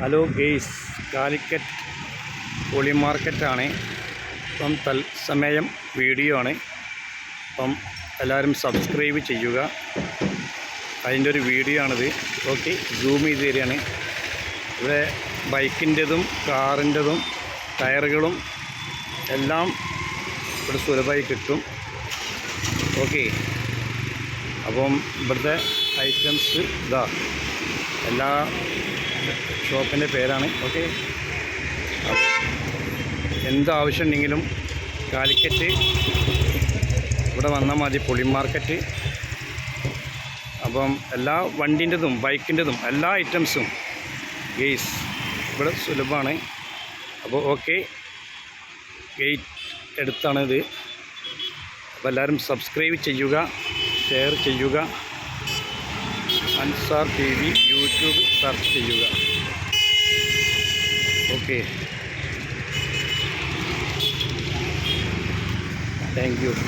Hello guys, Calicut പൊളി മാർക്കറ്റാണ്. ഇപ്പം തത്സമയം വീഡിയോ ആണ്. അപ്പം എല്ലാവരും സബ്സ്ക്രൈബ് ചെയ്യുക. അതിൻ്റെ ഒരു വീഡിയോ ആണിത്. ഓക്കെ, സൂം ചെയ്ത് തരികയാണ്. ഇവിടെ ബൈക്കിൻ്റെതും കാറിൻ്റെതും ടയറുകളും എല്ലാം ഇവിടെ സുലഭമായി കിട്ടും. ഓക്കെ, അപ്പം ഇവിടുത്തെ ഐറ്റംസ് ഇതാ, എല്ലാ ഷോപ്പിൻ്റെ പേരാണ്. ഓക്കെ, എന്താവശ്യം ഉണ്ടെങ്കിലും കാലിക്കറ്റ് ഇവിടെ വന്നാൽ മതി, പൊളി മാർക്കറ്റ്. അപ്പം എല്ലാ വണ്ടീൻ്റെതും ബൈക്കിൻ്റെതും എല്ലാ ഐറ്റംസും ഗെയ്സ് ഇവിടെ സുലഭമാണ്. അപ്പോൾ ഓക്കെ, ഗേറ്റ് എടുത്താണിത്. അപ്പോൾ എല്ലാവരും സബ്സ്ക്രൈബ് ചെയ്യുക, ഷെയർ ചെയ്യുക. അൻസാർ TV യൂട്യൂബ് സെർച്ച് ചെയ്യുക. Okay, thank you.